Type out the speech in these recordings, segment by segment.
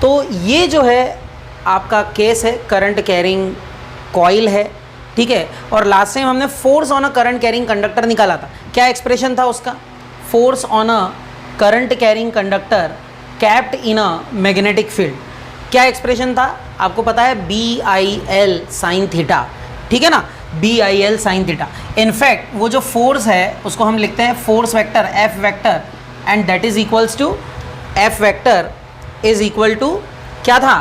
तो ये जो है आपका केस है, करंट कैरिंग कॉइल है, ठीक है। और लास्ट टाइम हमने force on a current carrying conductor निकाला था। क्या एक्सप्रेशन था उसका? Force on a current carrying conductor capped in a magnetic field. क्या एक्सप्रेशन था? आपको पता है BIL साइन थीटा, ठीक है ना, BIL साइन थीटा। इनफैक्ट वो जो फोर्स है उसको हम लिखते हैं force vector F vector, and that is equals to, F vector is equal to क्या था?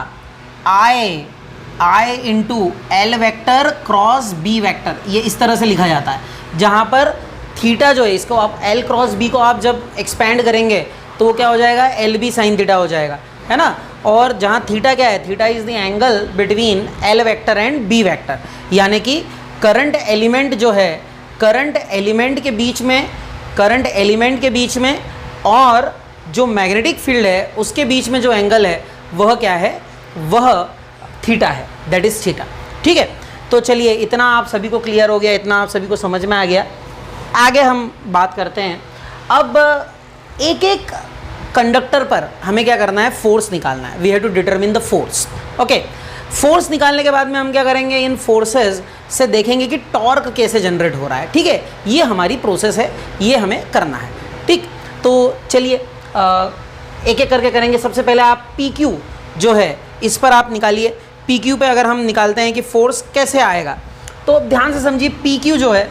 I into L vector cross B vector. ये इस तरह से लिखा जाता है, जहाँ पर थीटा जो है इसको आप L क्रॉस B को आप जब एक्सपैंड करेंगे तो वो क्या हो जाएगा? LB साइन थीटा हो जाएगा, है ना। और जहाँ थीटा क्या है? Theta is the angle between L vector and B vector. यानी कि करंट एलिमेंट जो है, करंट एलिमेंट के बीच में और जो मैग्नेटिक फील्ड है उसके बीच में जो एंगल है वह क्या है? वह थीटा है, दैट इज थीटा, ठीक है। तो चलिए, इतना आप सभी को क्लियर हो गया, इतना आप सभी को समझ में आ गया। आगे हम बात करते हैं। अब एक एक कंडक्टर पर हमें क्या करना है? फोर्स निकालना है। We have to determine the force. Okay, force निकालने के बाद में हम क्या करेंगे? इन फोर्सेस से देखेंगे कि टॉर्क कैसे जनरेट हो रहा है, ठीक है। ये हमारी प्रोसेस है, ये हमें करना है, ठीक। तो चलिए एक एक करके करेंगे। सबसे पहले आप PQ जो है इस पर आप निकालिए। PQ पे अगर हम निकालते हैं कि फोर्स कैसे आएगा, तो ध्यान से समझिए। PQ जो है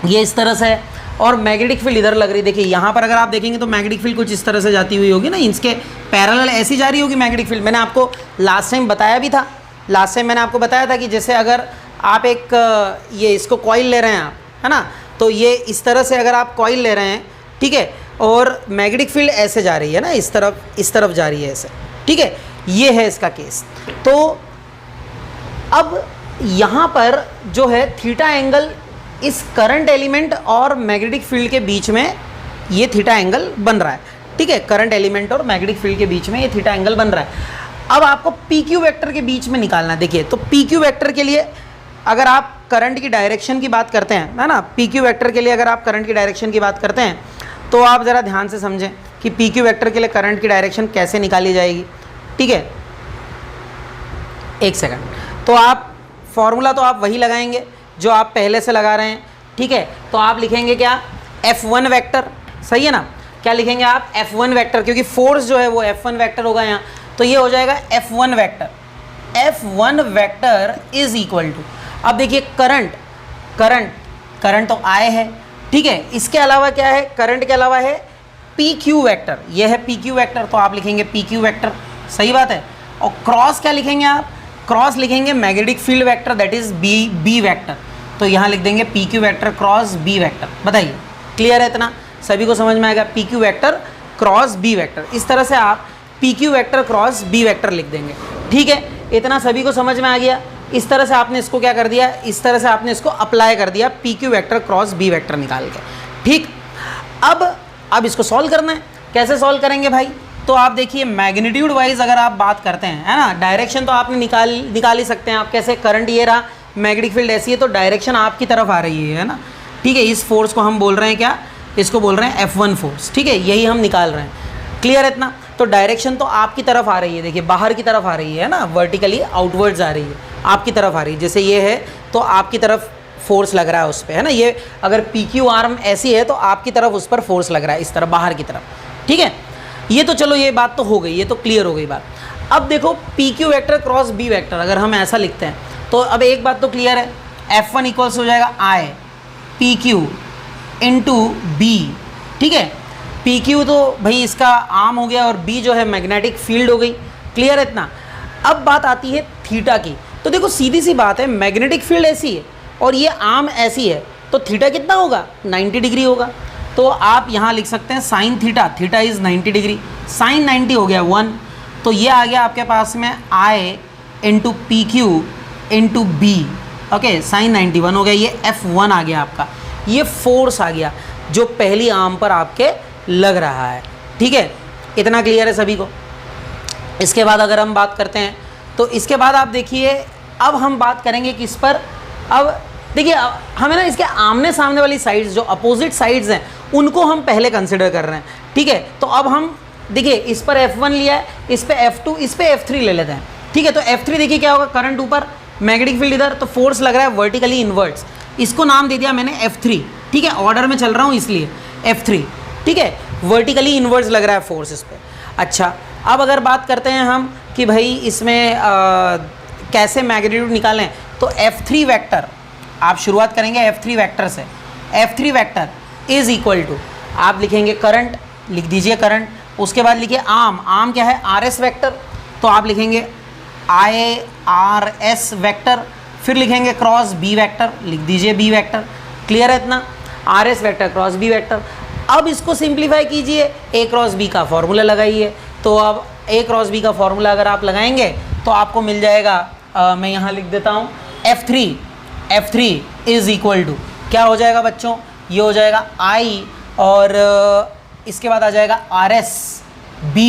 ये इस तरह से है और मैग्नेटिक फील्ड इधर लग रही है। देखिए यहाँ पर अगर आप देखेंगे तो मैग्नेटिक फील्ड कुछ इस तरह से जाती हुई होगी ना, इसके पैरेलल ऐसी जा रही होगी मैग्नेटिक फील्ड। मैंने आपको लास्ट टाइम बताया भी था। लास्ट टाइम मैंने आपको बताया था कि जैसे अगर आप एक ये इसको कॉइल ले रहे हैं आप, है ना, तो ये इस तरह से अगर आप कॉइल ले रहे हैं, ठीक है, और मैग्नेटिक फील्ड ऐसे जा रही है ना, इस तरफ जा रही है ऐसे, ठीक है। ये है इसका केस। तो अब यहाँ पर जो है थीटा एंगल इस करंट एलिमेंट और मैग्नेटिक फील्ड के बीच में ये थीटा एंगल बन रहा है, ठीक है। करंट एलिमेंट और मैग्नेटिक फील्ड के बीच में ये थीटा एंगल बन रहा है। अब आपको PQ वेक्टर के बीच में निकालना है। देखिए, तो PQ वेक्टर के लिए अगर आप करंट की डायरेक्शन की बात करते हैं, है ना, PQ वेक्टर के लिए अगर आप करंट की डायरेक्शन की बात करते हैं तो आप ज़रा ध्यान से समझें कि PQ वेक्टर के लिए करंट की डायरेक्शन कैसे निकाली जाएगी, ठीक है। एक सेकंड, तो आप फॉर्मूला तो आप वही लगाएंगे जो आप पहले से लगा रहे हैं, ठीक है। तो आप लिखेंगे क्या? F1 वेक्टर, सही है ना। क्या लिखेंगे आप? F1 वेक्टर, क्योंकि फोर्स जो है वो F1 वेक्टर होगा यहाँ, तो ये हो जाएगा F1 vector. F1 vector is equal to, अब देखिए करंट तो I है, ठीक है। इसके अलावा क्या है? करंट के अलावा है PQ वेक्टर, ये है PQ वेक्टर, तो आप लिखेंगे PQ वेक्टर, सही बात है। और क्रॉस क्या लिखेंगे आप? क्रॉस लिखेंगे magnetic field vector, that is B vector, तो यहाँ लिख देंगे PQ vector cross B vector. बताइए, क्लियर है? इतना सभी को समझ में आएगा? PQ vector cross B vector, इस तरह से आप PQ vector cross B vector लिख देंगे, ठीक है। इतना सभी को समझ में आ गया? इस तरह से आपने इसको क्या कर दिया? इस तरह से आपने इसको अप्लाई कर दिया PQ vector cross B vector निकाल के, ठीक। अब इसको सॉल्व करना है। कैसे सॉल्व करेंगे भाई? तो आप देखिए, मैग्नीट्यूड वाइज अगर आप बात करते हैं, है ना, डायरेक्शन तो आपने निकाल ही सकते हैं आप। कैसे? करंट ये रहा, मैग्नेटिक फील्ड ऐसी है, तो डायरेक्शन आपकी तरफ आ रही है ना, ठीक है। इस फोर्स को हम बोल रहे हैं क्या? इसको बोल रहे हैं F1 फोर्स, ठीक है। यही हम निकाल रहे हैं, क्लियर है इतना? तो डायरेक्शन तो आपकी तरफ आ रही है, देखिए बाहर की तरफ आ रही है ना, वर्टिकली आउटवर्ड्स आ रही है, आपकी तरफ आ रही है। जैसे ये है तो आपकी तरफ फोर्स लग रहा है उस पर, है ना। ये अगर PQ आर्म ऐसी है तो आपकी तरफ उस पर फोर्स लग रहा है, इस तरफ बाहर की तरफ, ठीक है। ये तो चलो, ये बात तो हो गई, ये तो क्लियर हो गई बात। अब देखो PQ vector cross B vector अगर हम ऐसा लिखते हैं तो अब एक बात तो क्लियर है, F1 इक्वल्स हो जाएगा I PQ इंटू B, ठीक है। PQ तो भाई इसका आर्म हो गया और B जो है मैग्नेटिक फील्ड हो गई, क्लियर है इतना। अब बात आती है थीटा की। तो देखो सीधी सी बात है, मैग्नेटिक फील्ड ऐसी है और ये आर्म ऐसी है, तो थीटा कितना होगा? 90 डिग्री होगा। तो आप यहाँ लिख सकते हैं sine theta, theta is 90 degree, sine 90 हो गया 1, तो ये आ गया आपके पास में I into PQ into B, okay, sine 91 हो गया। ये F1 आ गया आपका, ये फोर्स आ गया जो पहली आर्म पर आपके लग रहा है, ठीक है। इतना क्लियर है सभी को? इसके बाद अगर हम बात करते हैं तो इसके बाद आप देखिए, अब हम बात करेंगे किस पर? अब देखिए, हमें ना इसके आमने सामने वाली साइड्स, जो अपोजिट साइड्स हैं, उनको हम पहले कंसिडर कर रहे हैं, ठीक है। तो अब हम देखिए इस पर F1 लिया है, इस पे F2, इस पे F3 ले लेते हैं, ठीक है। तो F3 देखिए क्या होगा, करंट ऊपर, मैग्नेटिक फील्ड इधर, तो फोर्स लग रहा है वर्टिकली इनवर्ट्स, इसको नाम दे दिया मैंने F3, ठीक है, ऑर्डर में चल रहा हूँ इसलिए F3, ठीक है, वर्टिकली इनवर्ट्स लग रहा है फोर्स इस पर। अच्छा, अब अगर बात करते हैं हम कि भाई इसमें कैसे मैग्नीट्यूड निकालें, तो F3 वेक्टर आप शुरुआत करेंगे F3 वेक्टर से। F3 vector is equal to, आप लिखेंगे करंट, लिख दीजिए करंट, उसके बाद लिखिए आर्म क्या है, RS वेक्टर, तो आप लिखेंगे IRS वेक्टर, फिर लिखेंगे क्रॉस B वेक्टर, लिख दीजिए B वेक्टर। क्लियर है इतना, RS vector cross B vector. अब इसको सिंप्लीफाई कीजिए, A क्रॉस B का फॉर्मूला लगाइए, तो अब A क्रॉस B का फॉर्मूला अगर आप लगाएंगे तो आपको मिल जाएगा, मैं यहाँ लिख देता हूँ F3 इज इक्वल टू क्या हो जाएगा बच्चों, ये हो जाएगा I और इसके बाद आ जाएगा RS B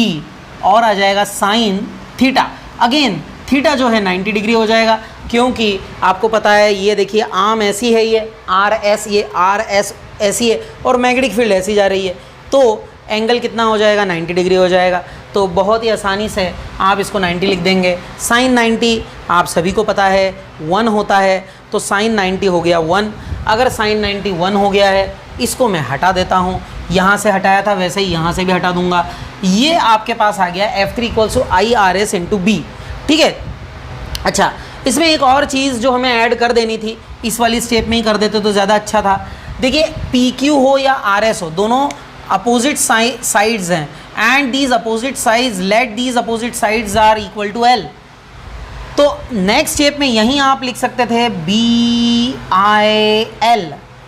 और आ जाएगा साइन थीटा। अगेन थीटा जो है 90 डिग्री हो जाएगा, क्योंकि आपको पता है ये देखिए आर्म ऐसी है, ये RS, ये RS ऐसी है और मैग्नेटिक फील्ड ऐसी जा रही है, तो एंगल कितना हो जाएगा, 90 डिग्री हो जाएगा। तो बहुत ही आसानी से आप इसको 90 लिख देंगे। साइन 90 आप सभी को पता है 1 होता है, तो साइन 90 हो गया 1। अगर साइन 90 1 हो गया है, इसको मैं हटा देता हूँ, यहाँ से हटाया था वैसे ही यहाँ से भी हटा दूंगा, ये आपके पास आ गया F3 equals to IRS into B, ठीक है। अच्छा, इसमें एक और चीज़ जो हमें ऐड कर देनी थी, इस वाली स्टेप में ही कर देते तो ज़्यादा अच्छा था। देखिए PQ हो या RS हो, दोनों अपोजिट साइड्स हैं, and these opposite sides, let these opposite sides are equal to L। तो नेक्स्ट स्टेप में यहीं आप लिख सकते थे BIL,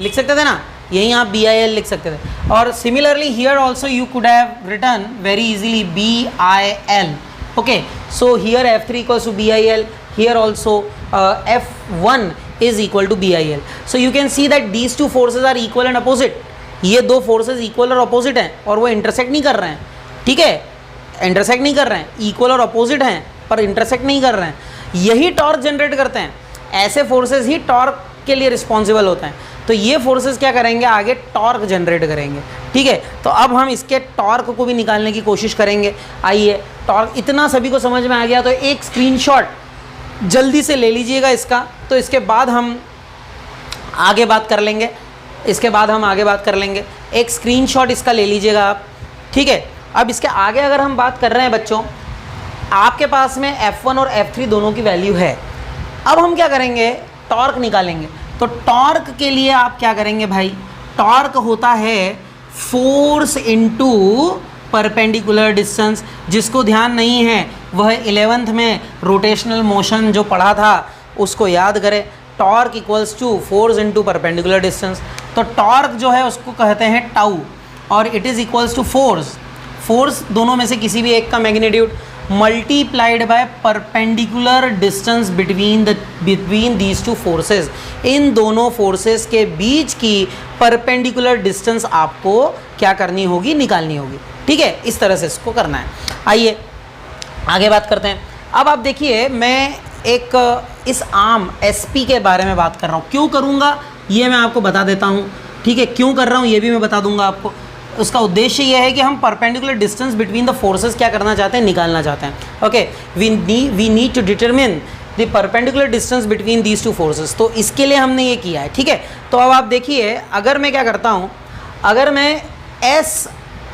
लिख सकते थे ना, यहीं आप BIL लिख सकते थे। और similarly here also you could have written very easily BIL। Okay, so here F3 equals to BIL, here also F1 is equal to BIL. So you can see that these two forces are equal and opposite. ये दो forces equal और opposite हैं और वो intersect नहीं कर रहे हैं, ठीक है, इंटरसेक्ट नहीं कर रहे हैं, इक्वल और अपोजिट हैं पर इंटरसेक्ट नहीं कर रहे हैं। यही टॉर्क जनरेट करते हैं, ऐसे फोर्सेस ही टॉर्क के लिए रिस्पॉन्सिबल होते हैं। तो ये फोर्सेस क्या करेंगे, आगे टॉर्क जनरेट करेंगे, ठीक है। तो अब हम इसके टॉर्क को भी निकालने की कोशिश करेंगे। आइए, टॉर्क इतना सभी को समझ में आ गया, तो एक स्क्रीनशॉट जल्दी से ले लीजिएगा इसका, तो इसके बाद हम आगे बात कर लेंगे, एक स्क्रीनशॉट इसका ले लीजिएगा आप, ठीक है। अब इसके आगे अगर हम बात कर रहे हैं बच्चों, आपके पास में F1 और F3 दोनों की वैल्यू है। अब हम क्या करेंगे, टॉर्क निकालेंगे। तो टॉर्क के लिए आप क्या करेंगे भाई, टॉर्क होता है फोर्स इनटू परपेंडिकुलर डिस्टेंस। जिसको ध्यान नहीं है वह 11th में रोटेशनल मोशन जो पढ़ा था उसको याद करें। Torque equals to force into perpendicular distance. तो टॉर्क जो है उसको कहते हैं टाउ और it is equals to force दोनों में से किसी भी एक का magnitude multiplied by perpendicular distance between these two forces. इन दोनों फोर्सेस के बीच की परपेंडिकुलर डिस्टेंस आपको क्या करनी होगी, निकालनी होगी, ठीक है। इस तरह से इसको करना है। आइए आगे बात करते हैं। अब आप देखिए, मैं एक इस आर्म SP के बारे में बात कर रहा हूँ। क्यों करूँगा ये मैं आपको बता देता हूँ, ठीक है। क्यों कर रहा हूँ ये भी मैं बता दूंगा आपको। उसका उद्देश्य ये है कि हम perpendicular distance between the forces क्या करना चाहते हैं, निकालना चाहते हैं। Okay, we need to determine the perpendicular distance between these two forces. तो इसके लिए हमने ये किया है, ठीक है। तो अब आप देखिए, अगर मैं क्या करता हूँ, अगर मैं S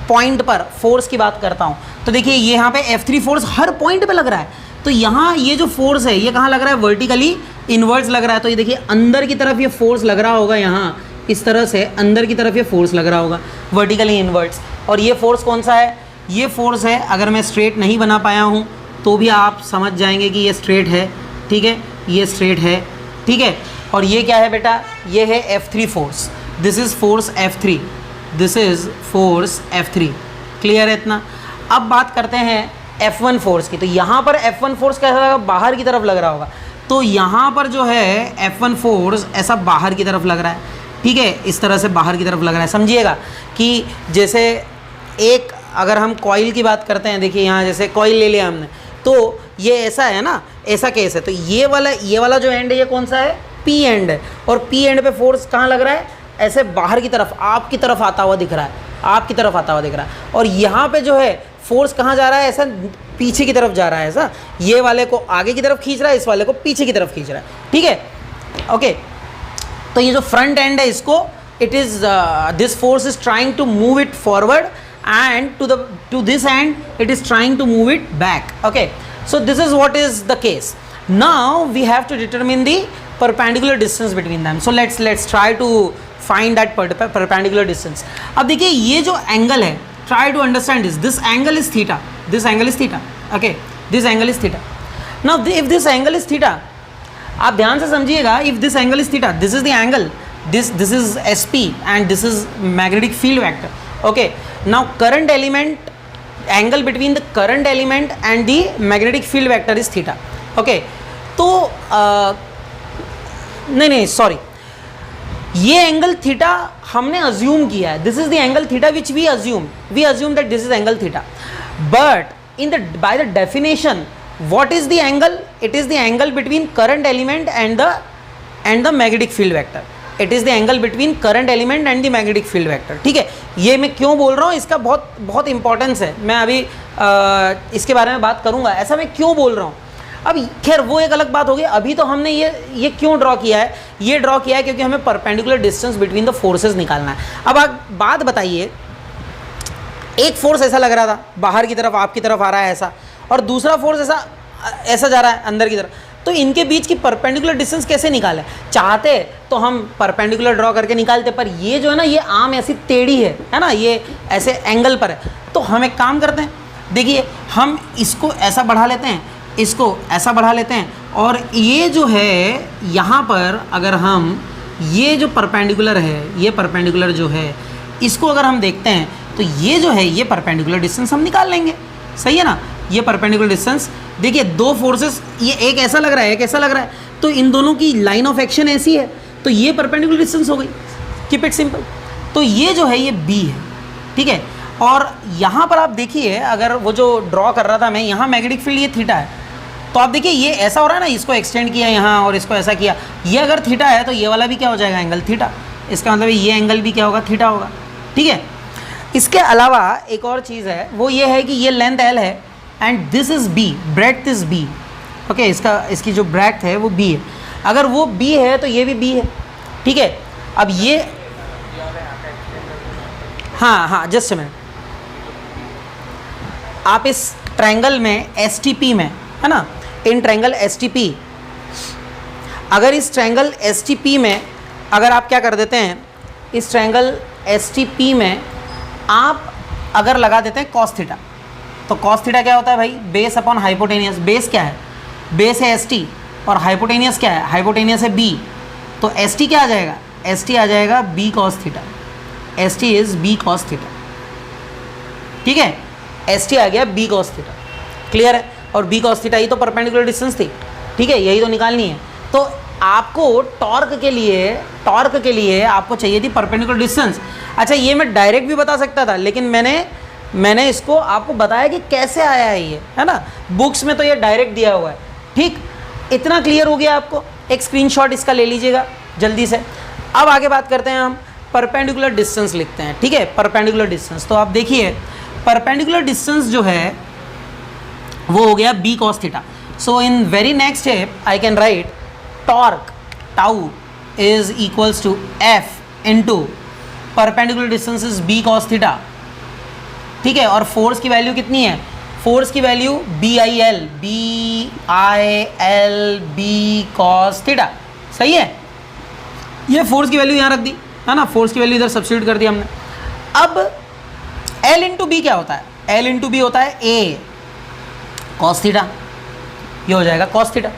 पॉइंट पर फोर्स की बात करता हूँ, तो देखिए ये यहाँ पे F3 फोर्स हर पॉइंट पे लग रहा है। तो यहाँ ये जो फोर्स है ये कहाँ लग रहा है, वर्टिकली इनवर्ट्स लग रहा है। तो ये देखिए अंदर की तरफ ये फोर्स लग रहा होगा, यहाँ इस तरह से अंदर की तरफ ये फोर्स लग रहा होगा वर्टिकली इनवर्ट्स। और ये फोर्स कौन सा है, ये फोर्स है, अगर मैं स्ट्रेट नहीं बना पाया हूँ तो भी आप समझ जाएंगे कि ये स्ट्रेट है, ठीक है, ये स्ट्रेट है, ठीक है। और ये क्या है बेटा, ये है F3 force, this is force F3, this is force F3। Clear है इतना। अब बात करते हैं F1 फोर्स की। तो यहाँ पर F1 फोर्स कैसा लगा, बाहर की तरफ लग रहा होगा। तो यहाँ पर जो है F1 फोर्स ऐसा बाहर की तरफ लग रहा है, ठीक है, इस तरह से बाहर की तरफ लग रहा है। समझिएगा कि जैसे एक, अगर हम कॉइल की बात करते हैं, देखिए यहाँ जैसे कॉइल ले लिया हमने, तो ये ऐसा है ना, ऐसा केस है। तो ये वाला जो एंड है ये कौन सा है, P एंड है। और P एंड पे फोर्स कहाँ लग रहा है, ऐसे बाहर की तरफ, आपकी तरफ आता हुआ दिख रहा है, आपकी तरफ आता हुआ दिख रहा है। और यहाँ पे जो है फोर्स कहाँ जा रहा है, ऐसा पीछे की तरफ जा रहा है, ऐसा ये वाले को आगे की तरफ खींच रहा है, इस वाले को पीछे की तरफ खींच रहा है, ठीक है, ओके। तो ये जो फ्रंट एंड है इसको it is this force is trying to move it forward and to this end it is trying to move it back, okay. So this is what is the case. Now we have to determine the perpendicular distance between them. So let's try to find that perpendicular distance. अब देखिए ये जो angle है, try to understand this angle is theta, this angle is theta, okay, this angle is theta. Now if this angle is theta, आप ध्यान से समझिएगा, if this angle is theta, this is the angle, this is SP and this is magnetic field vector, okay. Now current element, angle between the current element and the magnetic field vector is theta, okay. तो नहीं sorry, ये angle theta हमने assume किया है, this is the angle theta which we assume that this is angle theta, but in the by the definition what is the angle, it is the angle between current element and the magnetic field vector, it is the angle between current element and the magnetic field vector, ठीक है। ये मैं क्यों बोल रहा हूँ, इसका बहुत इंपॉर्टेंस है, मैं अभी इसके बारे में बात करूँगा, ऐसा मैं क्यों बोल रहा हूँ। अब खैर वो एक अलग बात होगी, अभी तो हमने ये क्यों ड्रॉ किया है, ये ड्रॉ किया है क्योंकि हमें perpendicular distance between the forces निकालना है। अब आप बात बताइए, एक फोर्स ऐसा लग रहा था बाहर की तरफ, आपकी तरफ आ रहा है ऐसा, और दूसरा फोर्स ऐसा जा रहा है अंदर की तरफ, तो इनके बीच की परपेंडिकुलर डिस्टेंस कैसे निकालें। चाहते तो हम परपेंडिकुलर ड्रॉ करके निकालते, पर ये जो है ना ये आम ऐसी टेढ़ी है ना, ये ऐसे एंगल पर है। तो हम एक काम करते हैं, देखिए हम इसको ऐसा बढ़ा लेते हैं, इसको ऐसा बढ़ा लेते हैं, और ये जो है यहाँ पर अगर हम ये जो परपेंडिकुलर है, ये परपेंडिकुलर जो है इसको अगर हम देखते हैं तो ये जो है ये परपेंडिकुलर डिस्टेंस हम निकाल लेंगे, सही है ना। ये परपेंडिकुलर डिस्टेंस, देखिए दो फोर्सेस, ये एक ऐसा लग रहा है, एक ऐसा लग रहा है, तो इन दोनों की लाइन ऑफ एक्शन ऐसी है, तो ये परपेंडिकुलर डिस्टेंस हो गई, कीप इट सिंपल। तो ये जो है ये बी है, ठीक है। और यहाँ पर आप देखिए, अगर वो जो ड्रॉ कर रहा था मैं, यहाँ मैग्नेटिक फील्ड ये थीटा है, तो आप देखिए ये ऐसा हो रहा है ना, इसको एक्सटेंड किया यहाँ और इसको ऐसा किया, ये अगर थीटा है तो ये वाला भी क्या हो जाएगा, एंगल थीटा, इसका मतलब ये एंगल भी क्या होगा, थीटा होगा, ठीक है। इसके अलावा एक और चीज़ है, वो ये है कि ये लेंथ एल है and this is B, breadth is B, okay, इसकी जो ब्रेड्थ है वो बी है, अगर वो बी है तो ये भी बी है, ठीक है। अब ये हाँ जस्ट अ मिनट, आप इस ट्रायंगल में एस टी पी में है ना, in triangle S T P, अगर इस ट्रायंगल एस टी पी में अगर आप क्या कर देते हैं, इस ट्रायंगल एस टी पी में आप अगर लगा देते हैं कॉस थीटा, तो कॉस थीटा क्या होता है भाई, बेस अपॉन हाइपोटेनियस, बेस क्या है, बेस है एस टी, और हाइपोटेनियस क्या है, हाइपोटेनियस है बी, तो एस टी क्या आ जाएगा, एस टी आ जाएगा B cos theta, S T is B cos theta, ठीक है, एस टी आ गया बी कॉस थीटा, क्लियर है। और बी कॉस थीटा ही तो परपेंडिकुलर डिस्टेंस थी, ठीक है, यही तो निकालनी है। तो आपको टॉर्क के लिए आपको चाहिए थी परपेंडिकुलर डिस्टेंस। अच्छा, ये मैं डायरेक्ट भी बता सकता था, लेकिन मैंने इसको आपको बताया कि कैसे आया है ये, है ना, बुक्स में तो ये डायरेक्ट दिया हुआ है, ठीक। इतना क्लियर हो गया आपको, एक स्क्रीनशॉट इसका ले लीजिएगा जल्दी से। अब आगे बात करते हैं, हम परपेंडिकुलर डिस्टेंस लिखते हैं, ठीक है, परपेंडिकुलर डिस्टेंस। तो आप देखिए परपेंडिकुलर डिस्टेंस जो है वो हो गया B cos theta. So in very next step I can write torque tau is equals to F into perpendicular distance is B cos theta, ठीक है। और फोर्स की वैल्यू कितनी है, फोर्स की value B I L B cos theta, सही है। ये फोर्स की वैल्यू यहाँ रख दी है ना, फोर्स की वैल्यू इधर सब्स्टिट्यूट कर दी हमने। अब एल इंटू बी क्या होता है, एल इंटू बी होता है ए कॉस थीटा, ये हो जाएगा कॉस थीटा,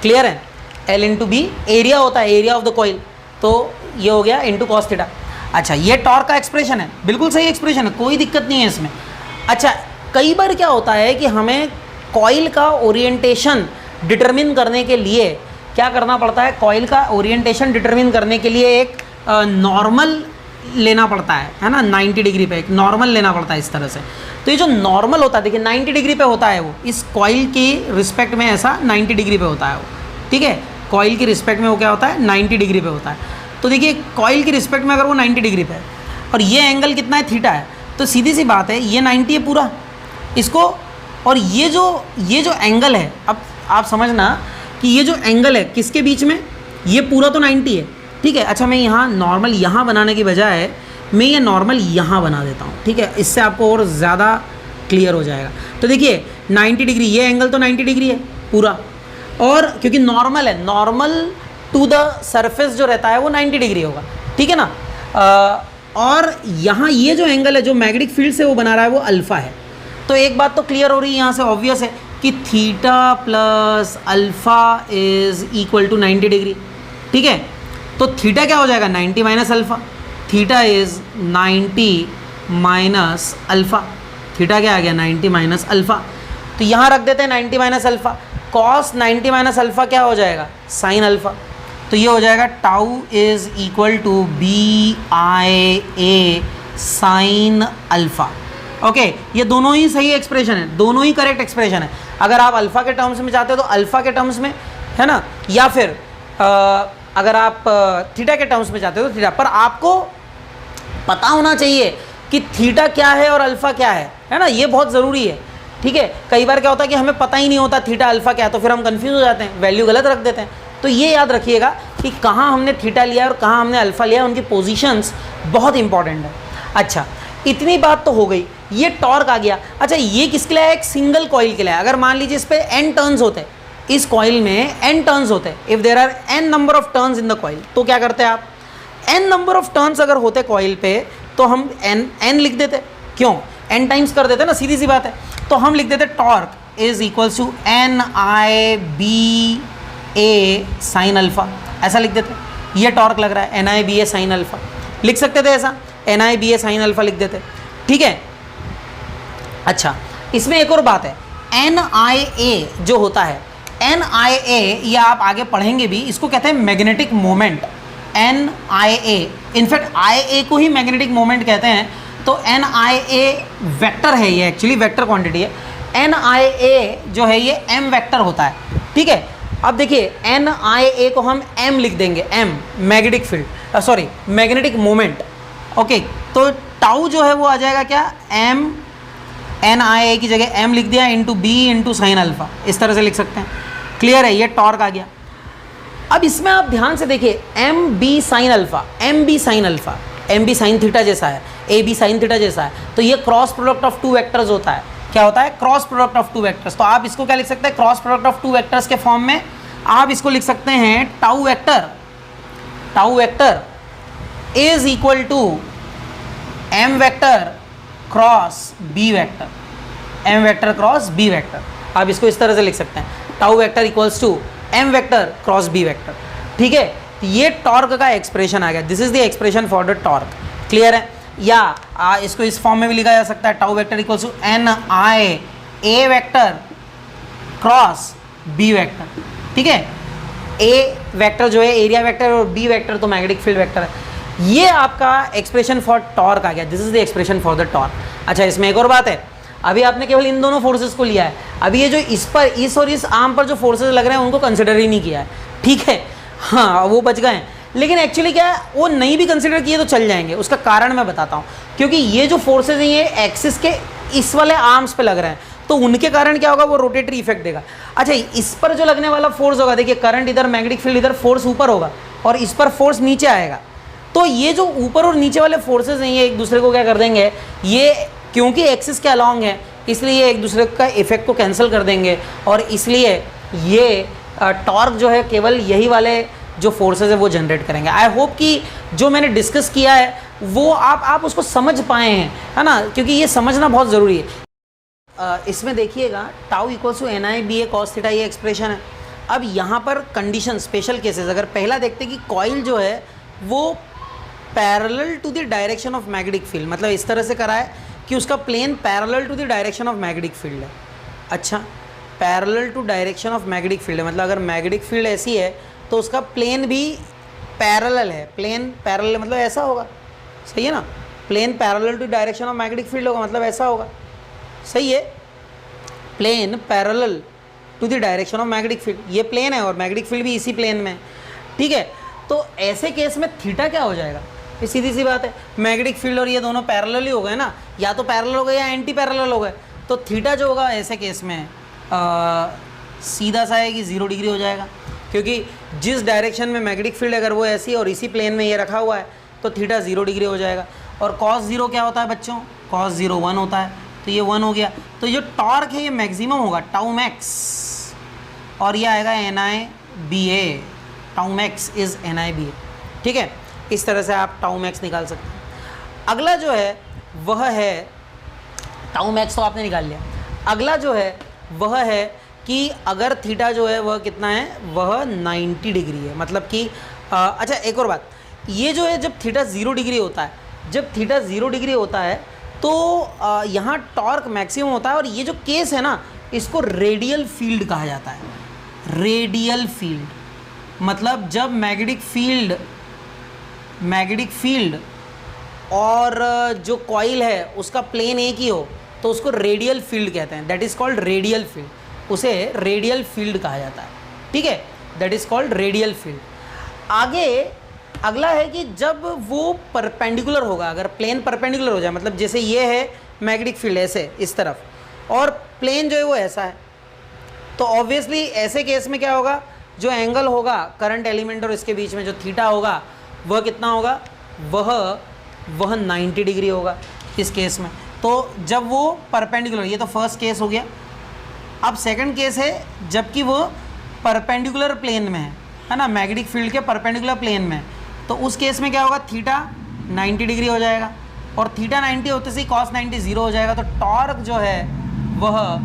क्लियर है। एल इंटू बी एरिया होता है, एरिया ऑफ द कॉइल, तो ये हो गया इंटू कॉस थीटा। अच्छा, ये टॉर्क का एक्सप्रेशन है, बिल्कुल सही एक्सप्रेशन है, कोई दिक्कत नहीं है इसमें। अच्छा, कई बार क्या होता है कि हमें कॉइल का ओरिएंटेशन डिटरमिन करने के लिए क्या करना पड़ता है, कॉइल का ओरिएंटेशन डिटरमिन करने के लिए एक नॉर्मल लेना पड़ता है ना, 90 डिग्री पे एक नॉर्मल लेना पड़ता है इस तरह से। तो ये जो नॉर्मल होता है, देखिए 90 डिग्री पे होता है वो, इस कॉइल की रिस्पेक्ट में ऐसा 90 डिग्री पे होता है वो, ठीक है, कॉइल की रिस्पेक्ट में वो क्या होता है, 90 डिग्री पे होता है। तो देखिए कॉइल की रिस्पेक्ट में अगर वो 90 डिग्री पे है और ये एंगल कितना है, थीटा है, तो सीधी सी बात है ये 90 है पूरा, इसको, और ये जो एंगल है, अब आप समझना कि ये जो एंगल है किसके बीच में, ये पूरा तो 90 है, ठीक है। अच्छा मैं यहाँ नॉर्मल यहाँ बनाने की बजाय मैं ये नॉर्मल यहाँ बना देता हूँ, ठीक है, इससे आपको और ज़्यादा क्लियर हो जाएगा। तो देखिए 90 डिग्री, ये एंगल तो 90 डिग्री है पूरा, और क्योंकि नॉर्मल है, नॉर्मल टू द सरफेस जो रहता है वो 90 डिग्री होगा, ठीक है ना। और यहाँ ये जो एंगल है जो मैग्नेटिक फील्ड से वो बना रहा है वो अल्फ़ा है। तो एक बात तो क्लियर हो रही है यहाँ से, ऑब्वियस है कि theta plus alpha is equal to 90 degree, ठीक है। तो थीटा क्या हो जाएगा, 90 minus alpha, theta is 90 minus alpha, theta क्या आ गया 90 माइनस अल्फ़ा। तो यहाँ रख देते हैं 90 minus alpha, cos 90 minus alpha क्या हो जाएगा, साइन अल्फ़ा। तो ये हो जाएगा tau is equal to B I A sine alpha. Okay, ये दोनों ही सही एक्सप्रेशन है, दोनों ही करेक्ट एक्सप्रेशन है। अगर आप अल्फ़ा के टर्म्स में चाहते हो तो अल्फ़ा के टर्म्स में, है ना, या फिर अगर आप थीटा के टर्म्स में चाहते हो तो थीटा। पर आपको पता होना चाहिए कि थीटा क्या है और अल्फ़ा क्या है ना, ये बहुत ज़रूरी है, ठीक है। कई बार क्या होता है कि हमें पता ही नहीं होता थीटा अल्फ़ा क्या है, तो फिर हम कंफ्यूज हो जाते हैं, वैल्यू गलत रख देते हैं। तो ये याद रखिएगा कि कहाँ हमने थीटा लिया और कहाँ हमने अल्फ़ा लिया, उनकी पोजीशंस बहुत इंपॉर्टेंट है। अच्छा, इतनी बात तो हो गई, ये टॉर्क आ गया। अच्छा, ये किसके लिए है, एक सिंगल कॉइल के लिए। अगर मान लीजिए इस पर n टर्न्स होते हैं, इस कॉइल में n टर्न्स होते हैं, if there are n number of turns in the coil, तो क्या करते हैं आप, n नंबर ऑफ टर्न्स अगर होते कॉइल पे तो हम n लिख देते, क्यों, n टाइम्स कर देते ना, सीधी सी बात है। तो हम लिख देते torque is equals to NIBA sine alpha, ऐसा लिख देते। ये टॉर्क लग रहा है NIBA साइन अल्फ़ा, लिख सकते थे ऐसा, NIBA साइन अल्फ़ा लिख देते, ठीक है। अच्छा, इसमें एक और बात है, NIA जो होता है, NIA ये आप आगे पढ़ेंगे भी, इसको कहते हैं magnetic moment, NIA। In fact IA को ही मैग्नेटिक मोमेंट कहते हैं। तो NIA वेक्टर है, ये एक्चुअली वेक्टर क्वांटिटी है। NIA जो है ये m वेक्टर होता है, ठीक है। अब देखिए NIA को हम m लिख देंगे, m magnetic field, sorry magnetic moment. Okay, तो टाउ जो है वो आ जाएगा क्या, m, NIA की जगह m लिख दिया into b into sine alpha, इस तरह से लिख सकते हैं। क्लियर है, ये टॉर्क आ गया। अब इसमें आप ध्यान से देखिए, MB sine alpha, MB sine alpha, MB sine theta जैसा है, AB साइन थीटा जैसा है, तो ये cross product of two vectors होता है। क्या होता है, cross product of two vectors. तो आप इसको क्या लिख सकते हैं, cross product of two vectors के फॉर्म में आप इसको लिख सकते हैं tau vector is equal to M vector cross B vector, M vector cross B vector. आप इसको इस तरह से लिख सकते हैं, tau vector equals to M vector cross B vector, ठीक है। ये टॉर्क का एक्सप्रेशन आ गया, this is the expression for the torque. Clear है, या इसको इस फॉर्म में भी लिखा जा सकता है, tau vector equals to NIA vector cross B vector, ठीक है। A वेक्टर जो है एरिया वेक्टर और B वेक्टर तो मैग्नेटिक फील्ड वेक्टर है। ये आपका एक्सप्रेशन फॉर टॉर्क आ गया, this is the expression for the torque. अच्छा, इसमें एक और बात है, अभी आपने केवल इन दोनों फोर्सेस को लिया है, अभी ये जो इस पर, इस और इस आर्म पर जो फोर्सेस लग रहे हैं उनको कंसिडर ही नहीं किया है, ठीक है। हाँ, वो बच गए हैं, लेकिन एक्चुअली क्या है, वो नहीं भी कंसिडर किए तो चल जाएंगे। उसका कारण मैं बताता हूँ, क्योंकि ये जो फोर्सेज हैं ये एक्सिस के इस वाले आर्म्स पे लग रहे हैं, तो उनके कारण क्या होगा, वो रोटेटरी इफेक्ट देगा। अच्छा, इस पर जो लगने वाला फोर्स होगा, देखिए करंट इधर, मैग्नेटिक फील्ड इधर, फोर्स ऊपर होगा और इस पर फोर्स नीचे आएगा। तो ये जो ऊपर और नीचे वाले फोर्सेज हैं ये एक दूसरे को क्या कर देंगे, ये क्योंकि एक्सिस के अलॉन्ग है इसलिए ये एक दूसरे का इफेक्ट को कैंसिल कर देंगे, और इसलिए ये टॉर्क जो है केवल यही वाले जो फोर्सेस है वो जनरेट करेंगे। आई होप कि जो मैंने डिस्कस किया है वो आप उसको समझ पाए हैं, है ना, क्योंकि ये समझना बहुत ज़रूरी है। इसमें देखिएगा tau equals to NIBA cos theta, ये एक्सप्रेशन है। अब यहाँ पर कंडीशन, स्पेशल केसेस, अगर पहला देखते कि कॉइल जो है वो parallel to the direction of magnetic field, मतलब इस तरह से करा है कि उसका plane parallel to the direction of magnetic field है। अच्छा, parallel to direction of magnetic field है, मतलब अगर मैग्नेटिक फील्ड ऐसी है तो उसका प्लेन भी पैरेलल है। प्लेन पैरेलल मतलब ऐसा होगा, सही है ना, plane parallel to direction of magnetic field होगा, मतलब ऐसा होगा, सही है। Plane parallel to the direction of magnetic field, ये प्लेन है और मैग्नेटिक फील्ड भी इसी प्लेन में है, ठीक है। तो ऐसे केस में थीटा क्या हो जाएगा, ये सीधी सी बात है, मैग्नेटिक फील्ड और ये दोनों पैरेलल ही हो गए ना, या तो पैरेलल हो गए या एंटी पैरेलल हो गए। तो थीटा जो होगा ऐसे केस में सीधा सा है कि 0 डिग्री हो जाएगा, क्योंकि जिस डायरेक्शन में मैग्नेटिक फील्ड अगर वो ऐसी और इसी प्लेन में ये रखा हुआ है तो थीटा 0 डिग्री हो जाएगा। और cos 0 क्या होता है बच्चों? cos 0 1 होता है, तो ये 1 हो गया। तो जो टॉर्क है ये मैक्सिमम होगा टाउ मैक्स, और ये आएगा NIBA, tau max is NIBA। ठीक है, इस तरह से आप टाउ मैक्स निकाल सकते हैं। अगला जो है वह है, टाउ मैक्स तो आपने निकाल लिया, अगला जो है वह है कि अगर थीटा जो है वह कितना है, वह 90 डिग्री है, मतलब कि अच्छा एक और बात, ये जो है जब थीटा 0 डिग्री होता है, जब थीटा 0 डिग्री होता है तो यहाँ टॉर्क मैक्सिमम होता है, और ये जो केस है ना इसको रेडियल फील्ड कहा जाता है। रेडियल फील्ड मतलब जब मैग्नेटिक फील्ड और जो कॉइल है उसका प्लेन एक ही हो तो उसको रेडियल फील्ड कहते हैं, that is called radial field, उसे रेडियल फील्ड कहा जाता है। ठीक है, that is called radial field. आगे अगला है कि जब वो परपेंडिकुलर होगा, अगर प्लेन परपेंडिकुलर हो जाए, मतलब जैसे ये है मैग्नेटिक फील्ड ऐसे इस तरफ और प्लेन जो है वो ऐसा है, तो ऑब्वियसली ऐसे केस में क्या होगा, जो एंगल होगा करंट एलिमेंट और इसके बीच में जो थीटा होगा वह कितना होगा, वह 90 डिग्री होगा इस केस में। तो जब वो परपेंडिकुलर, ये तो फर्स्ट केस हो गया। अब सेकंड केस है जबकि वो परपेंडिकुलर प्लेन में है ना, मैग्नेटिक फील्ड के परपेंडिकुलर प्लेन में, तो उस केस में क्या होगा, थीटा 90 डिग्री हो जाएगा, और थीटा 90 होते से cos 90 0 हो जाएगा, तो टॉर्क जो है वह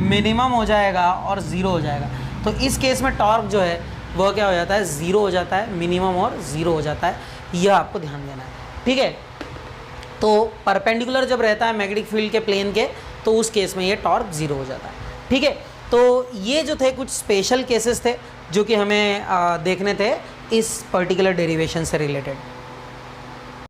मिनिमम हो जाएगा और 0 हो जाएगा। तो इस केस में टॉर्क जो है वह क्या हो जाता है, 0 हो जाता है, मिनिमम और 0 हो जाता है, यह आपको ध्यान देना है। ठीक है, तो परपेंडिकुलर जब रहता है मैग्नेटिक फील्ड के प्लेन के तो उस केस में ये टॉर्क 0 हो जाता है। ठीक है, तो ये जो थे कुछ स्पेशल केसेस थे जो कि हमें देखने थे इस पर्टिकुलर डेरिवेशन से रिलेटेड।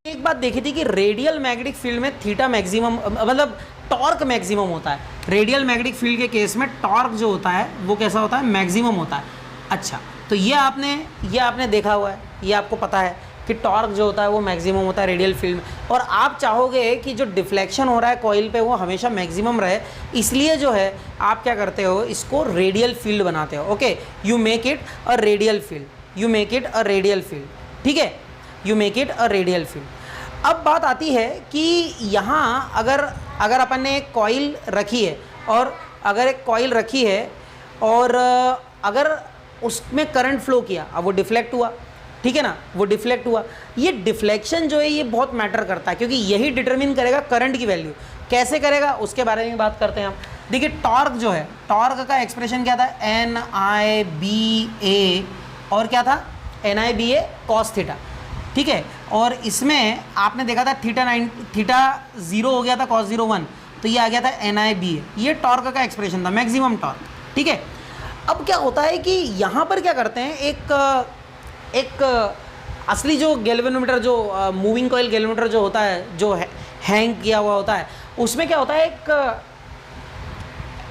एक बात देखी थी कि रेडियल मैग्नेटिक फील्ड में थीटा मैक्सिमम, मतलब टॉर्क मैक्सिमम होता है। रेडियल मैग्नेटिक फील्ड के केस में टॉर्क जो होता है वो कैसा होता है, मैक्सिमम होता है। अच्छा, तो ये आपने देखा हुआ है, ये आपको पता है कि टॉर्क जो होता है वो मैक्सिमम होता है रेडियल फील्ड में, और आप चाहोगे कि जो डिफ्लेक्शन हो रहा है कॉइल पे वो हमेशा मैक्सिमम रहे, इसलिए जो है आप क्या करते हो, इसको रेडियल फील्ड बनाते हो। Okay, you make it a radial field, you make it a radial field. ठीक है, you make it a radial field. अब बात आती है कि यहाँ अगर अपन ने एक कॉइल रखी है, और अगर एक कॉइल रखी है और अगर उसमें करंट फ्लो किया, अब वो डिफ्लेक्ट हुआ, ठीक है ना, वो डिफ्लेक्ट हुआ। ये डिफ्लेक्शन जो है ये बहुत मैटर करता है, क्योंकि यही डिटरमिन करेगा करंट की वैल्यू। कैसे करेगा उसके बारे में बात करते हैं हम। देखिए टॉर्क जो है, टॉर्क का एक्सप्रेशन क्या था, NIBA, और क्या था, NIBA cos थीटा। ठीक है, और इसमें आपने देखा था थीटा 0 हो गया था, cos 0 1, तो ये आ गया था NIBA। ये टॉर्क का एक्सप्रेशन था, मैक्सिमम टॉर्क। ठीक है, अब क्या होता है कि यहाँ पर क्या करते हैं, एक असली जो गैल्वेनोमीटर, जो मूविंग कॉइल गैल्वेनोमीटर जो होता है, जो हैंग किया हुआ होता है, उसमें क्या होता है,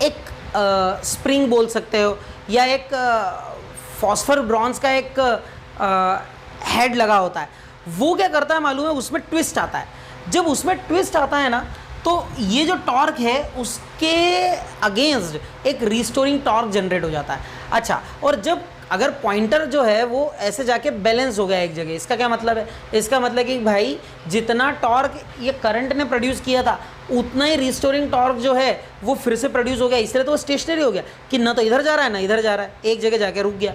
एक स्प्रिंग बोल सकते हो, या एक फॉस्फर ब्रॉन्ज का एक हेड लगा होता है। वो क्या करता है मालूम है, उसमें ट्विस्ट आता है। जब उसमें ट्विस्ट आता है ना, तो ये जो टॉर्क है उसके अगेंस्ट एक रिस्टोरिंग टॉर्क जनरेट हो जाता है। अच्छा, और जब अगर पॉइंटर जो है वो ऐसे जाके बैलेंस हो गया एक जगह, इसका क्या मतलब है, इसका मतलब कि भाई जितना टॉर्क ये करंट ने प्रोड्यूस किया था उतना ही रिस्टोरिंग टॉर्क जो है वो फिर से प्रोड्यूस हो गया, इसलिए तो वो स्टेशनरी हो गया कि ना तो इधर जा रहा है ना इधर जा रहा है, एक जगह जाके रुक गया।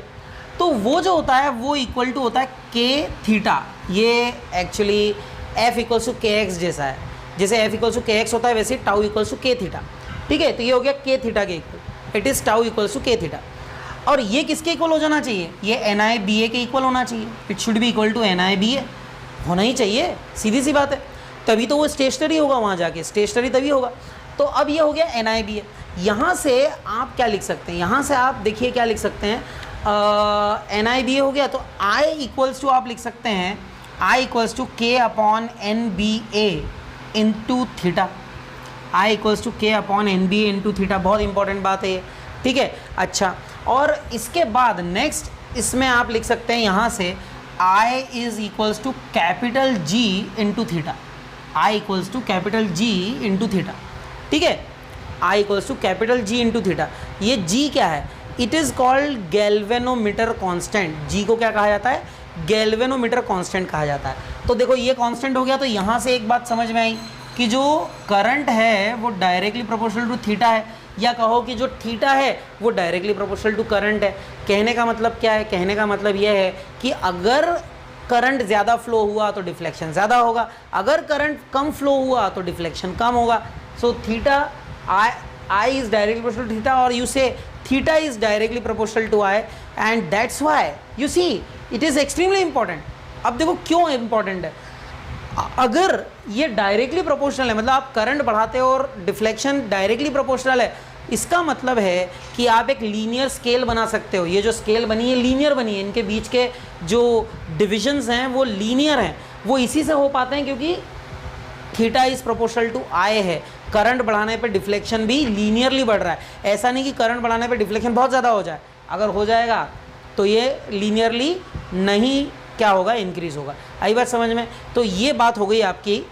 तो वो जो होता है वो इक्वल टू होता है K थीटा। ये actually F equals to KX जैसा है, जैसे F इक्वल्स टू KX होता है वैसे tau equals to K theta. ठीक है, तो ये हो गया K थीटा के equal, it is tau equals to K theta. और ये किसके इक्वल हो जाना चाहिए, ये NIBA के इक्वल होना चाहिए, it should be equal to NIBA, होना ही चाहिए, सीधी सी बात है, तभी तो वो स्टेशनरी होगा, वहाँ जाके स्टेशनरी तभी होगा। तो अब ये हो गया NIBA। यहाँ से आप क्या लिख सकते हैं, यहाँ से आप देखिए क्या लिख सकते हैं, NIBA हो गया, तो I इक्वल्स टू आप लिख सकते हैं I equals to K upon NBA into theta. I equals to K upon NBA into theta, बहुत इंपॉर्टेंट बात है ये। ठीक है, अच्छा, और इसके बाद नेक्स्ट इसमें आप लिख सकते हैं यहाँ से I is equals to capital G into theta, I equals to capital G into theta. ठीक है, I equals to capital G into theta. ये जी क्या है? It is called galvanometer constant. G को क्या कहा जाता है? गैल्वेनोमीटर कांस्टेंट कहा जाता है। तो देखो ये कांस्टेंट हो गया, तो यहाँ से एक बात समझ में आई कि जो करंट है वो डायरेक्टली प्रोपोर्शनल टू थीटा है, या कहो कि जो थीटा है वो डायरेक्टली प्रोपोर्शनल टू करंट है। कहने का मतलब क्या है? कहने का मतलब यह है कि अगर करंट ज़्यादा फ्लो हुआ तो डिफ्लेक्शन ज़्यादा होगा, अगर करंट कम फ्लो हुआ तो डिफ्लेक्शन कम होगा। So theta I is directly proportional to theta, और you say theta is directly proportional to I, and that's why you see it is extremely important. अब देखो क्यों इंपॉर्टेंट है। अगर ये डायरेक्टली प्रोपोर्शनल है, मतलब आप करंट बढ़ाते हो और डिफ्लेक्शन डायरेक्टली प्रोपोर्शनल है, इसका मतलब है कि आप एक लीनियर स्केल बना सकते हो। ये जो स्केल बनी है लीनियर बनी है, इनके बीच के जो डिविजन्स हैं वो लीनियर हैं। वो इसी से हो पाते हैं क्योंकि थीटा इज़ प्रोपोर्शनल टू आई है। करंट बढ़ाने पे डिफ्लेक्शन भी लीनियरली बढ़ रहा है। ऐसा नहीं कि करंट बढ़ाने पे डिफ्लेक्शन बहुत ज़्यादा हो जाए, अगर हो जाएगा तो ये लीनियरली नहीं क्या होगा, इंक्रीज होगा। आई बात समझ में? तो ये बात हो गई आपकी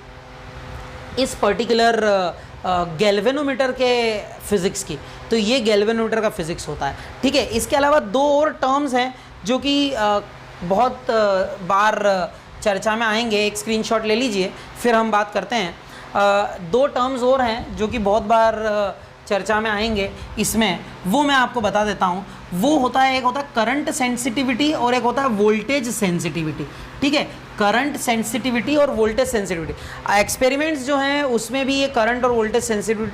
इस पर्टिकुलर गैल्वेनोमीटर के फिज़िक्स की। तो ये गैल्वेनोमीटर का फिज़िक्स होता है, ठीक है। इसके अलावा दो और टर्म्स हैं जो कि बहुत बार चर्चा में आएंगे। एक स्क्रीनशॉट ले लीजिए, फिर हम बात करते हैं। दो टर्म्स और हैं जो कि बहुत बार चर्चा में आएंगे इसमें, वो मैं आपको बता देता हूँ। वो होता है, एक होता है करंट सेंसिटिविटी और एक होता है वोल्टेज सेंसिटिविटी, ठीक है। करंट सेंसिटिविटी और वोल्टेज सेंसिटिविटी, एक्सपेरिमेंट्स जो हैं उसमें भी ये करंट और वोल्टेज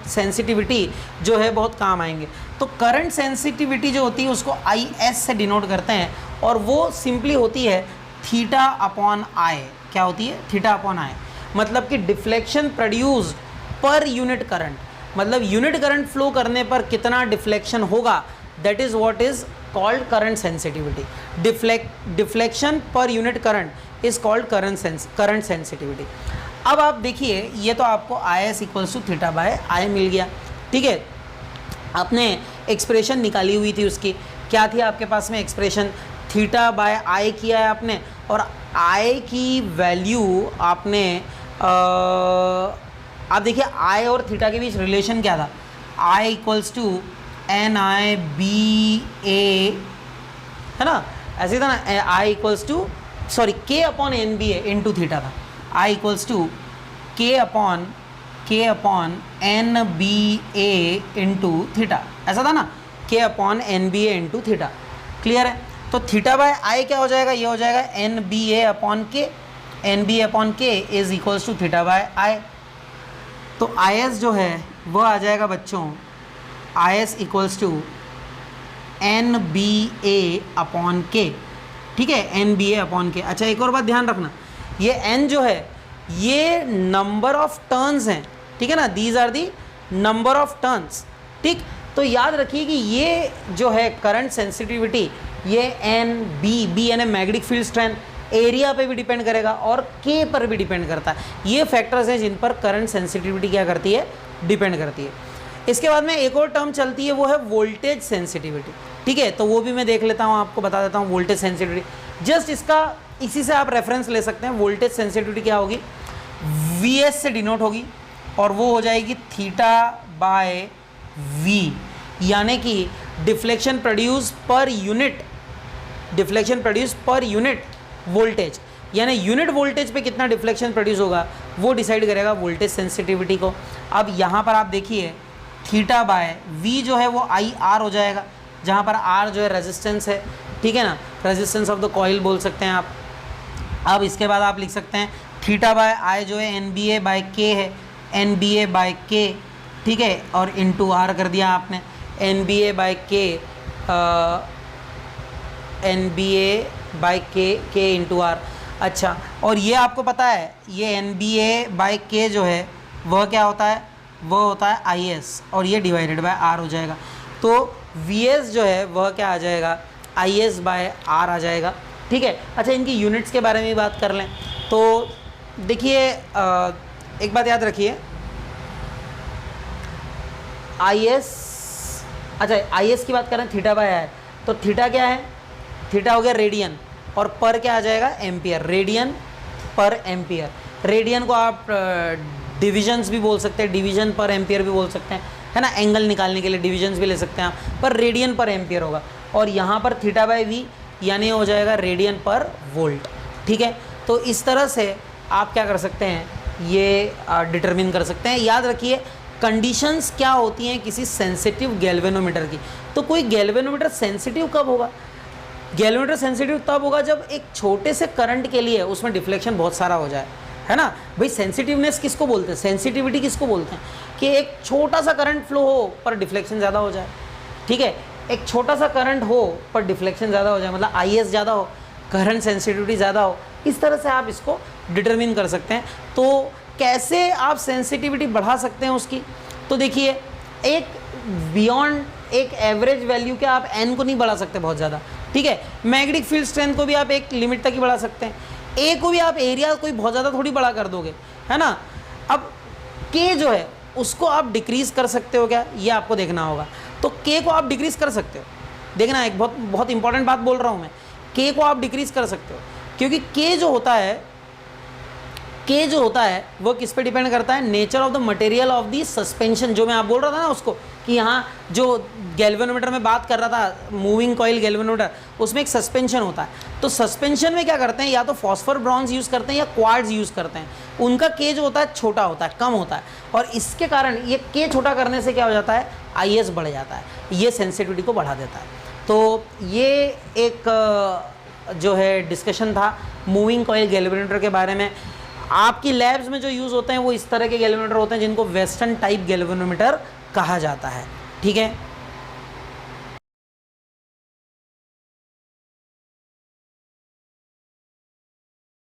सेंसिटिविटी जो है बहुत काम आएंगे। तो करंट सेंसिटिविटी जो होती है उसको IS से डिनोट करते हैं, और वो सिंपली होती है थीटा अपॉन आई। क्या होती है? Theta upon I. मतलब कि deflection produced per unit current, मतलब यूनिट करंट फ्लो करने पर कितना डिफ्लेक्शन होगा, that is what is called current sensitivity. Deflection per unit current is called current sensitivity. अब आप देखिए, ये तो आपको IS equals to theta by I मिल गया, ठीक है। आपने एक्सप्रेशन निकाली हुई थी, उसकी क्या थी आपके पास में एक्सप्रेशन? थीटा बाय आई किया है आपने, और आई की वैल्यू आपने आप देखिए आई और थीटा के बीच रिलेशन क्या था? आई इक्वल्स टू NIBA, है ना, ऐसे था ना। I equals to K upon NBA into theta था। I equals to K upon NBA into theta, ऐसा था ना, K upon NBA into theta. Clear है? तो थीटा बाय आई क्या हो जाएगा? ये हो जाएगा NBA upon K। NBA upon K is equals to theta by I. तो IS जो है वह आ जाएगा बच्चों, IS equals to NBA upon K, ठीक है, NBA अपॉन K। अच्छा, एक और बात ध्यान रखना, ये N जो है ये नंबर ऑफ टर्न्स हैं, ठीक है ना, these are the number of turns, ठीक। तो याद रखिए कि ये जो है करंट सेंसिटिविटी, ये B यानी मैग्नेटिक फील्ड स्ट्रेंथ, एरिया पे भी डिपेंड करेगा और K पर भी डिपेंड करता है। ये फैक्टर्स हैं जिन पर करंट सेंसिटिविटी क्या करती है? डिपेंड करती है। इसके बाद में एक और टर्म चलती है, वो है वोल्टेज सेंसिटिविटी, ठीक है। तो वो भी मैं देख लेता हूँ, आपको बता देता हूँ वोल्टेज सेंसिटिविटी। जस्ट इसी से आप रेफरेंस ले सकते हैं। वोल्टेज सेंसिटिविटी क्या होगी? VS से डिनोट होगी, और वो हो जाएगी थीटा बाय V, यानी कि deflection produce per unit voltage, यानी यूनिट वोल्टेज पे कितना डिफ्लेक्शन प्रोड्यूस होगा वो डिसाइड करेगा वोल्टेज सेंसिटिविटी को। अब यहाँ पर आप देखिए थीटा बाय V जो है वो IR हो जाएगा, जहाँ पर R जो है रेजिस्टेंस है, ठीक है ना, रेजिस्टेंस ऑफ द कॉइल बोल सकते हैं आप। अब इसके बाद आप लिख सकते हैं थीटा बाय आई जो है NBA बाय K है, NBA बाय K, ठीक है, और इंटू R कर दिया आपने, NBA by K into R। अच्छा, और ये आपको पता है ये NBA बाय K जो है वह क्या होता है? वह होता है IS, और ये डिवाइडेड बाय R हो जाएगा। तो VS जो है वह क्या आ जाएगा? IS बाय R आ जाएगा, ठीक है। अच्छा, इनकी यूनिट्स के बारे में भी बात कर लें तो देखिए, एक बात याद रखिए, IS, अच्छा IS की बात करें थीटा बाय आई, तो थीटा क्या है? थीटा हो गया रेडियन, और पर क्या आ जाएगा? एम्पियर, रेडियन पर एम्पियर। रेडियन को आप डिविजन्स भी बोल सकते हैं, डिवीजन पर एम्पियर भी बोल सकते हैं। है ना, एंगल निकालने के लिए डिविजन्स भी ले सकते हैं आप, पर रेडियन पर एम्पियर होगा, और यहाँ पर थीटा बाई वी यानी हो जाएगा रेडियन पर वोल्ट। ठीक है, तो इस तरह से आप क्या कर सकते हैं, ये डिटरमिन कर सकते हैं। याद रखिए कंडीशंस क्या होती हैं किसी सेंसिटिव गैल्वेनोमीटर की। तो कोई गैल्वेनोमीटर सेंसिटिव कब होगा, गैल्वेनोमीटर सेंसिटिव तब होगा जब एक छोटे से करंट के लिए उसमें डिफ्लेक्शन बहुत सारा हो जाए, है ना। भाई सेंसिटिवनेस किसको बोलते हैं, सेंसिटिविटी किसको बोलते हैं, कि एक छोटा सा करंट फ्लो हो पर डिफ्लेक्शन ज़्यादा हो जाए। ठीक है, एक छोटा सा करंट हो पर डिफ्लेक्शन ज़्यादा हो जाए, मतलब IS ज़्यादा हो, करंट सेंसिटिविटी ज़्यादा हो, इस तरह से आप इसको डिटरमिन कर सकते हैं। तो कैसे आप सेंसिटिविटी बढ़ा सकते हैं उसकी, तो देखिए एक बियॉन्ड एक एवरेज वैल्यू के आप n को नहीं बढ़ा सकते बहुत ज़्यादा। ठीक है, मैग्नेटिक फील्ड स्ट्रेंथ को भी आप एक लिमिट तक ही बढ़ा सकते हैं, A को भी आप एरिया कोई बहुत ज़्यादा थोड़ी बड़ा कर दोगे, है ना। अब K जो है उसको आप डिक्रीज़ कर सकते हो क्या, ये आपको देखना होगा। तो K को आप डिक्रीज़ कर सकते हो, देखना एक बहुत बहुत इंपॉर्टेंट बात बोल रहा हूँ मैं, K को आप डिक्रीज़ कर सकते हो, क्योंकि K जो होता है वो किस पे डिपेंड करता है, nature of the material of the suspension, जो मैं आप बोल रहा था ना उसको, कि यहाँ जो गैल्वेनोमीटर में बात कर रहा था, मूविंग कॉइल गैल्वेनोमीटर, उसमें एक सस्पेंशन होता है। तो सस्पेंशन में क्या करते हैं, या तो फॉस्फर ब्रॉन्ज यूज़ करते हैं या क्वार्ट्ज यूज़ करते हैं, उनका K जो होता है छोटा होता है, कम होता है, और इसके कारण ये K छोटा करने से क्या हो जाता है, IS बढ़ जाता है, ये सेंसिटिविटी को बढ़ा देता है। तो ये एक जो है डिस्कशन था मूविंग कॉइल गैल्वेनोमीटर के बारे में। आपकी लैब्स में जो यूज़ होते हैं वो इस तरह के गैल्वेनोमीटर होते हैं जिनको वेस्टर्न टाइप गैल्वेनोमीटर कहा जाता है। ठीक है।